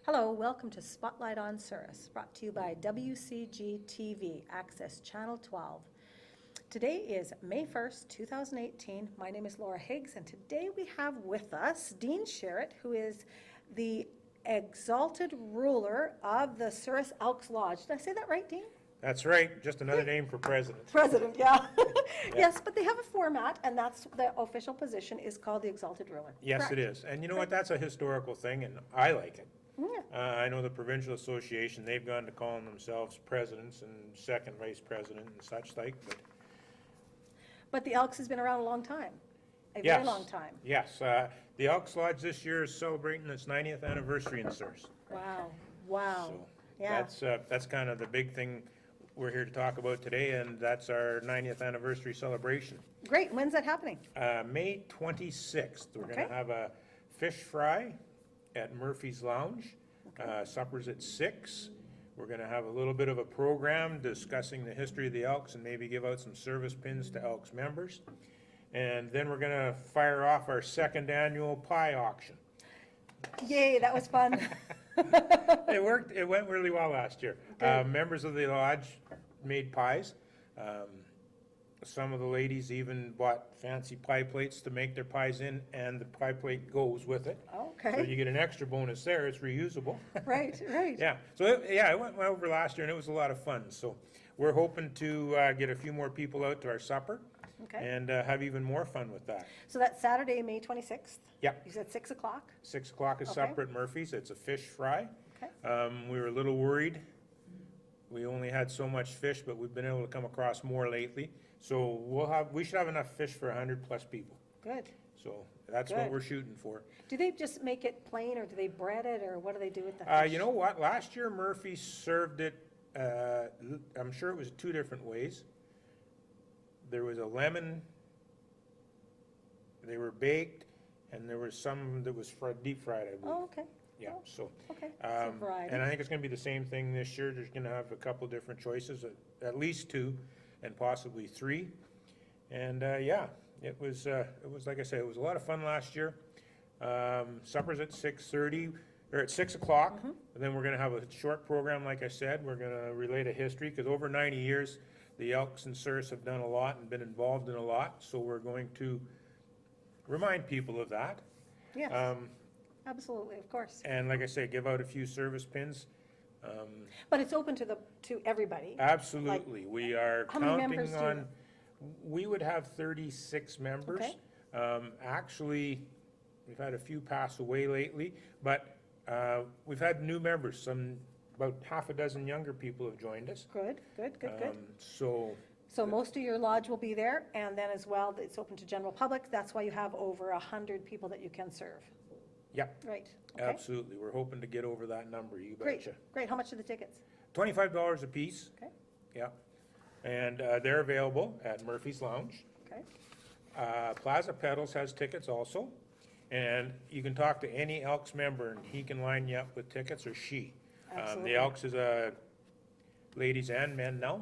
Hello, welcome to Spotlight on Souris, brought to you by WCG TV, Access Channel 12. Today is May 1st, 2018. My name is Laura Higgs, and today we have with us Dean Sherritt, who is the exalted ruler of the Souris Elks Lodge. Did I say that right, Dean? That's right, just another name for president. President, yeah. Yes, but they have a format, and that's the official position is called the exalted ruler. Yes, Correct. it is. And you know what, that's a historical thing, and I like it. Yeah. I know the provincial association, they've gone to calling themselves presidents and second vice president and such like, But the Elks has been around a long time, a yes. very long time. Yes, the Elks Lodge this year is celebrating its 90th anniversary in Souris. Wow, wow. So Yeah. that's kind of the big thing we're here to talk about today, and that's our 90th anniversary celebration. Great, when's that happening? May 26th, we're Okay. gonna have a fish fry at Murphy's Lounge. Supper's at 6. We're gonna have a little bit of a program discussing the history of the Elks and maybe give out some service pins to Elks members. And then we're gonna fire off our second annual pie auction. Yay, that was fun. It went really well last year. Members of the lodge made pies. Some of the ladies even bought fancy pie plates to make their pies in, and the pie plate goes with it. So Okay, you get an extra bonus there, it's reusable. right, right. Yeah, so it went well over last year, and it was a lot of fun. So we're hoping to get a few more people out to our supper Okay, and have even more fun with that. so that's Saturday, May 26th? Yeah. You said 6 o'clock? 6 o'clock is Okay. supper at Murphy's. It's a fish fry. Okay, We were a little worried. We only had so much fish, but we've been able to come across more lately. So we should have enough fish for 100+ people. good. So that's what Good. we're shooting for. Do they just make it plain, or do they bread it, or what do they do with the fish? You know what? Last year Murphy served it, I'm sure it was 2 different ways. There was a lemon, they were baked, and there was some that was deep fried, I believe. Oh, okay, Yeah, so. okay, so And variety. I think it's gonna be the same thing this year. There's gonna have a couple different choices, at least 2 and possibly 3. And, yeah, it was like I said, it was a lot of fun last year. Supper's at 6:30, or at 6 o'clock. And then we're gonna have a short program, like I said. We're gonna relate a history, because over 90 years, the Elks and Souris have done a lot and been involved in a lot. So we're going to remind people of that. Yes, Um, absolutely, of course. And like I say, give out a few service pins. But it's open to everybody. Absolutely, we are how many members counting do on, we would have 36 members. Okay. Actually, we've had a few pass away lately, but we've had new members, about half a dozen younger people have joined us. Good, good, good, good. So, So most of your lodge will be there, and then as well, it's open to general public. That's why you have over 100 people that you can serve. yeah, Right, okay. absolutely, we're hoping to get over that number, you Great, betcha. great. How much are the tickets? $25 a piece, Okay, yeah. And they're available at Murphy's Lounge. okay, Plaza Pedals has tickets also, and you can talk to any Elks member, and he can line you up with tickets, or she. Absolutely. The Elks is ladies and men now,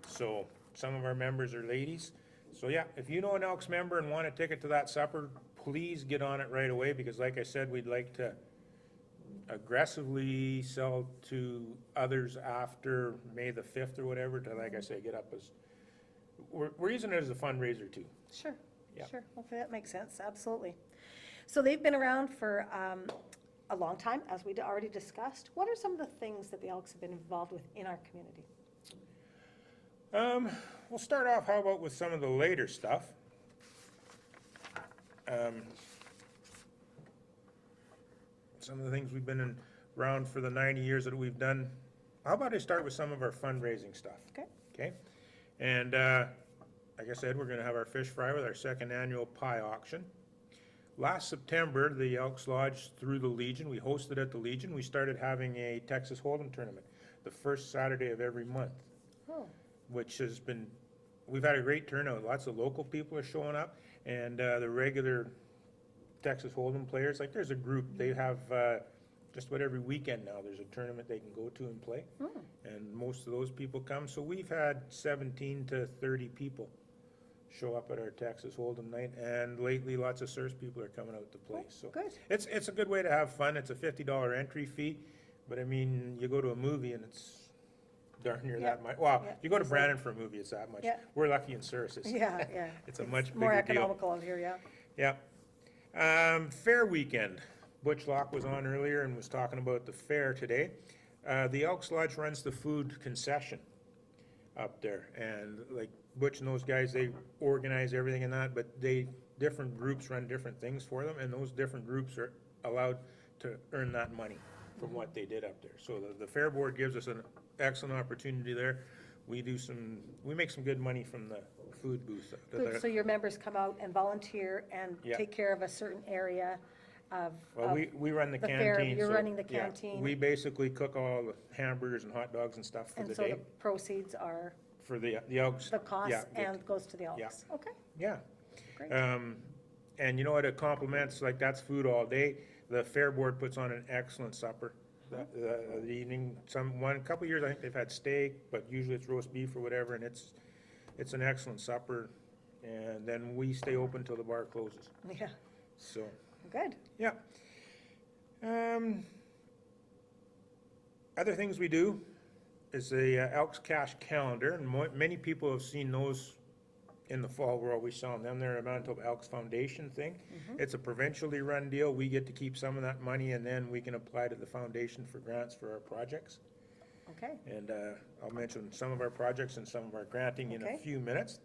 so some of our members are ladies. So yeah, if you know an Elks member and want a ticket to that supper, please get on it right away, because like I said, we'd like to aggressively sell to others after May the 5th or whatever, to, like I say, get up as, we're using it as a fundraiser too. sure, Yeah. sure. Okay, that makes sense, absolutely. So they've been around for a long time, as we already discussed. What are some of the things that the Elks have been involved with in our community? We'll start off, how about with some of the later stuff? Some of the things we've been around for the 90 years that we've done. How about I start with some of our fundraising stuff? Okay, Okay? And, like I said, we're gonna have our fish fry with our second annual pie auction. Last September, the Elks Lodge, through the Legion, we hosted at the Legion, we started having a Texas Hold'em tournament, the first Saturday of every month, oh, which has been, we've had a great turnout. Lots of local people are showing up, and the regular Texas Hold'em players, like there's a group, they have just about every weekend now, there's a tournament they can go to and play. And most of those people come, so we've had 17 to 30 people show up at our Texas Hold'em night, and lately, lots of Souris people are coming out to play, so. Good. It's a good way to have fun. It's a $50 entry fee, but I mean, you go to a movie and it's darn near that much. Well, Yeah, you go to easily. Brandon for a movie, it's that much. Yeah. We're lucky in Souris. It's- Yeah. It's a much more bigger deal. economical out here, yeah. Yeah. Fair weekend. Butch Locke was on earlier and was talking about the fair today. The Elks Lodge runs the food concession up there, and like Butch and those guys, they organize everything and that, but different groups run different things for them, and those different groups are allowed to earn that money from what they did up there. So the fair board gives us an excellent opportunity there. We make some good money from the food booth. Good, so your members come out and volunteer and Yeah. take care of a certain area of. Well, we run the the canteen. fair, you're so, running the yeah, canteen. We basically cook all the hamburgers and hot dogs and stuff for And the so day, the proceeds are for the Elks. the cost yeah, and goes to the Elks. Okay, Yeah. great. And you know what, it complements, like, that's food all day. The fair board puts on an excellent supper. The evening, couple years, I think they've had steak, but usually it's roast beef or whatever, and it's an excellent supper. And then we stay open till the bar closes, Yeah, so, good. yeah. Other things we do is the Elks Cash Calendar, and many people have seen those in the fall. We're always selling them. They're a Manitoba Elks Foundation thing. It's a provincially run deal. We get to keep some of that money, and then we can apply to the foundation for grants for our projects. Okay, And I'll mention some of our projects and some of our granting in a Okay. few minutes.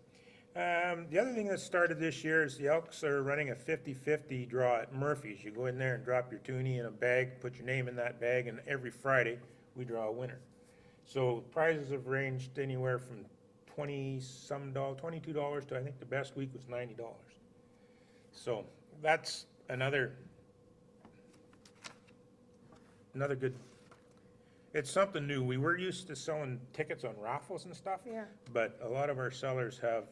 The other thing that started this year is the Elks are running a 50-50 draw at Murphy's. You go in there and drop your toonie in a bag, put your name in that bag, and every Friday, we draw a winner. So prizes have ranged anywhere from $22 to, I think the best week was $90. So that's another good, it's something new. We were used to selling tickets on raffles and stuff. yeah, But a lot of our sellers have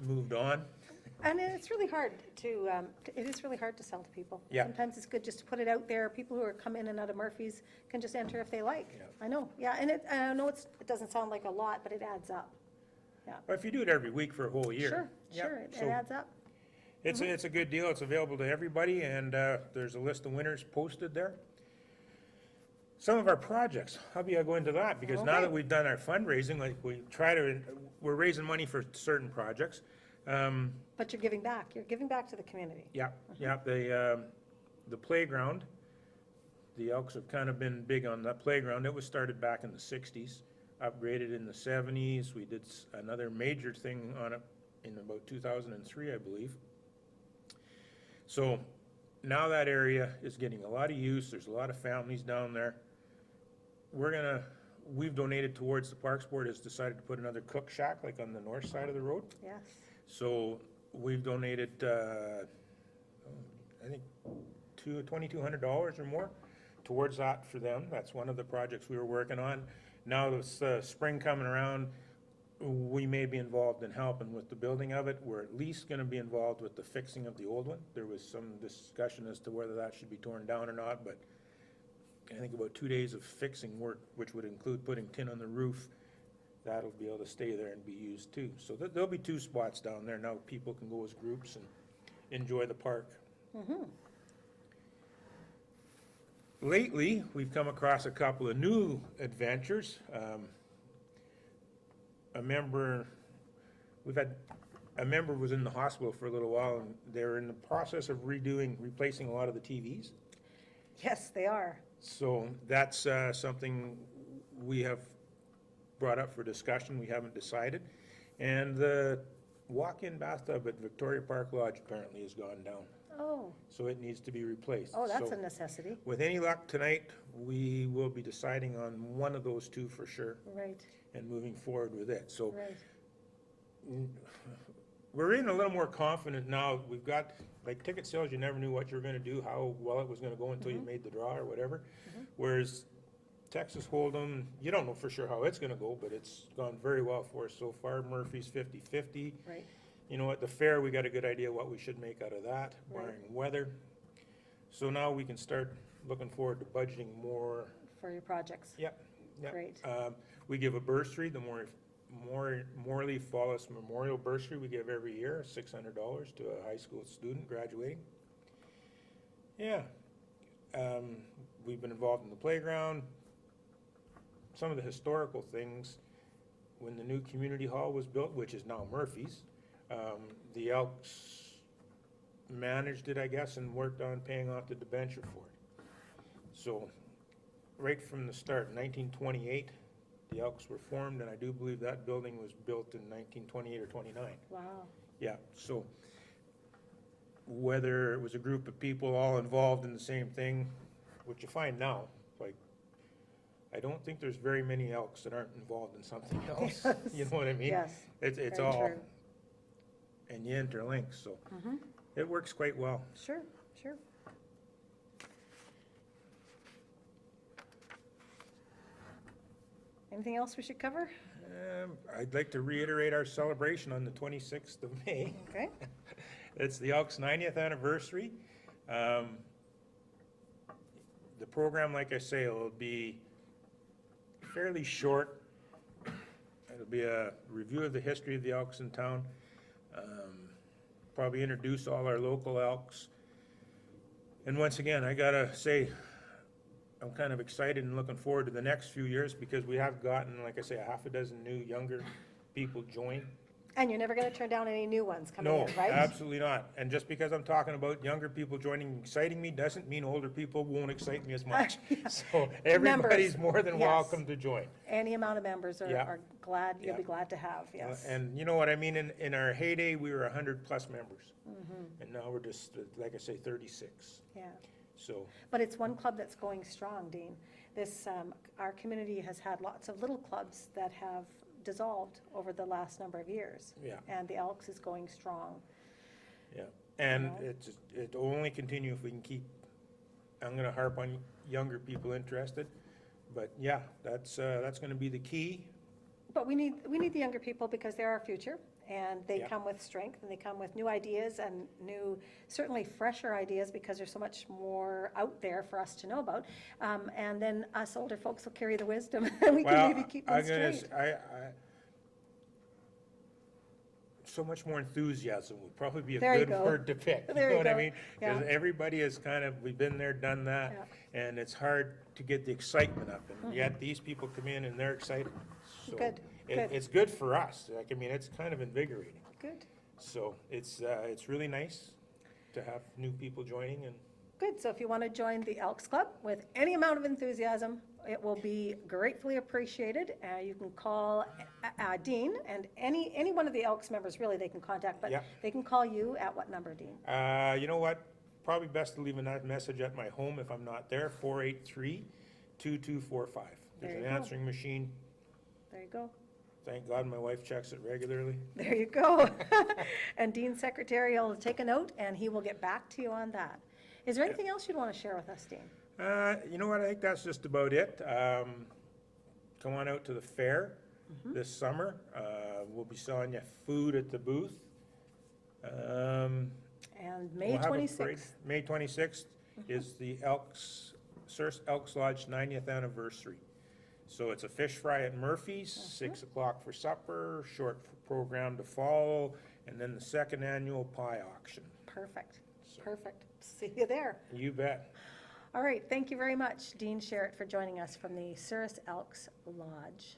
moved on. and it's really hard it is really hard to sell to people. Yeah. Sometimes it's good just to put it out there. People who are come in and out of Murphy's can just enter if they like. Yeah. I know, yeah, and I know it doesn't sound like a lot, but it adds up. But if you do it every week for a whole year. Sure, yeah, sure, it so adds up. It's a good deal. It's available to everybody, and there's a list of winners posted there. Some of our projects, how about I go into that? Because now Okay. that we've done our fundraising, like we're raising money for certain projects. But you're giving back to the community. Yeah, the playground, the Elks have kind of been big on that playground. It was started back in the 60s, upgraded in the 70s. We did another major thing on it in about 2003, I believe. So now that area is getting a lot of use. There's a lot of families down there. We've donated towards, the Parks Board has decided to put another cook shack like on the north side of the road. Yes, So we've donated, I think, $2,200 or more towards that for them. That's one of the projects we were working on. Now this spring coming around, we may be involved in helping with the building of it. We're at least gonna be involved with the fixing of the old one. There was some discussion as to whether that should be torn down or not, but I think about 2 days of fixing work, which would include putting tin on the roof, that'll be able to stay there and be used too. So there'll be 2 spots down there. Now people can go as groups and enjoy the park. Lately, we've come across a couple of new adventures. A member was in the hospital for a little while, and they're in the process of replacing a lot of the TVs. yes, they are. So that's something we have brought up for discussion. We haven't decided. And the walk-in bathtub at Victoria Park Lodge apparently has gone down, Oh, so it needs to be replaced. that's So a necessity, with any luck tonight, we will be deciding on one of those 2 for sure right, and moving forward with it. So right. we're in a little more confident now. We've got, like, ticket sales, you never knew what you were gonna do, how well it was gonna go until you made the draw or whatever. Whereas Texas Hold'em, you don't know for sure how it's gonna go, but it's gone very well for us so far. Murphy's 50-50. Right, You know, at the fair, we got a good idea what we should make out of that, Right. barring weather. So now we can start looking forward to budgeting more. for your projects, Yep. great. We give a bursary, the Morley Follis Memorial Bursary we give every year, $600 to a high school student graduating. Yeah, we've been involved in the playground. Some of the historical things, when the new community hall was built, which is now Murphy's, the Elks managed it, I guess, and worked on paying off the debenture for it. So, right from the start, 1928, the Elks were formed, and I do believe that building was built in 1928 or 29. Wow. Yeah, so whether it was a group of people all involved in the same thing, which you find now, like, I don't think there's very many Elks that aren't involved in something else. Yes. You know what I mean? Yes. It's very all, true. and you interlink, so Mhm. it works quite well. Sure, sure. Anything else we should cover? I'd like to reiterate our celebration on the 26th of May. Okay. It's the Elks' 90th anniversary. The program, like I say, will be fairly short. It'll be a review of the history of the Elks in town. Probably introduce all our local Elks. And once again, I gotta say, I'm kind of excited and looking forward to the next few years because we have gotten, like I say, a half a dozen new younger people join. And you're never going to turn down any new ones coming No, in, right? absolutely not. And just because I'm talking about younger people joining, exciting me, doesn't mean older people won't excite me as much. So everybody's more than yes. welcome to join. Any amount of members are, Yeah. are glad, you'll Yeah. be glad to have, yes. And you know what I mean? In our heyday, we were 100-plus members. Mhm. And now we're just, like I say, 36. Yeah. So, But it's one club that's going strong, Dean. This, our community has had lots of little clubs that have dissolved over the last number of years. yeah, And the Elks is going strong. yeah. And know? it'll only continue if we can keep, I'm gonna harp on younger people interested. But yeah, that's gonna be the key. But we need the younger people because they're our future, and they Yeah. come with strength, and they come with new ideas and new, certainly fresher ideas, because there's so much more out there for us to know about. And then us older folks will carry the wisdom, and we can maybe keep them I'm gonna straight. so much more enthusiasm would probably be a There you good go. word to pick. There You know you what I go. mean? Yeah. Because everybody is kind of, we've been there, done that, and it's hard to get the excitement up. And yet these people come in and they're excited. So Good, good. It's good for us. Like, I mean, it's kind of invigorating. Good, So it's really nice to have new people joining and, good. So if you want to join the Elks Club with any amount of enthusiasm, it will be gratefully appreciated. You can call Dean, and any one of the Elks members, really, they can contact, but Yeah. they can call you at what number, Dean? you know what? Probably best to leave a message at my home if I'm not there, 483-2245. There's There an you go. answering machine. There you go. Thank God my wife checks it regularly. There you go. And Dean's secretary will take a note, and he will get back to you on that. Is there anything else you'd want to share with us, Dean? You know what? I think that's just about it. Come on out to the fair this summer. We'll be selling you food at the booth. And May We'll have a parade. 26th. May 26th is the Souris Elks Lodge 90th anniversary. So it's a fish fry at Murphy's, 6 o'clock for supper, short program to follow, and then the second annual pie auction. Perfect, So, perfect. See you there. you bet. All right, thank you very much, Dean Sherritt, for joining us from the Souris Elks Lodge.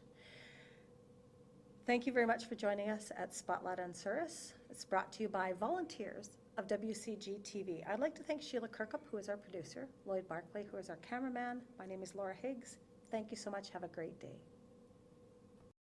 Thank you very much for joining us at Spotlight on Souris. It's brought to you by volunteers of WCG TV. I'd like to thank Sheila Kirkup, who is our producer, Lloyd Barclay, who is our cameraman. My name is Laura Higgs. Thank you so much. Have a great day.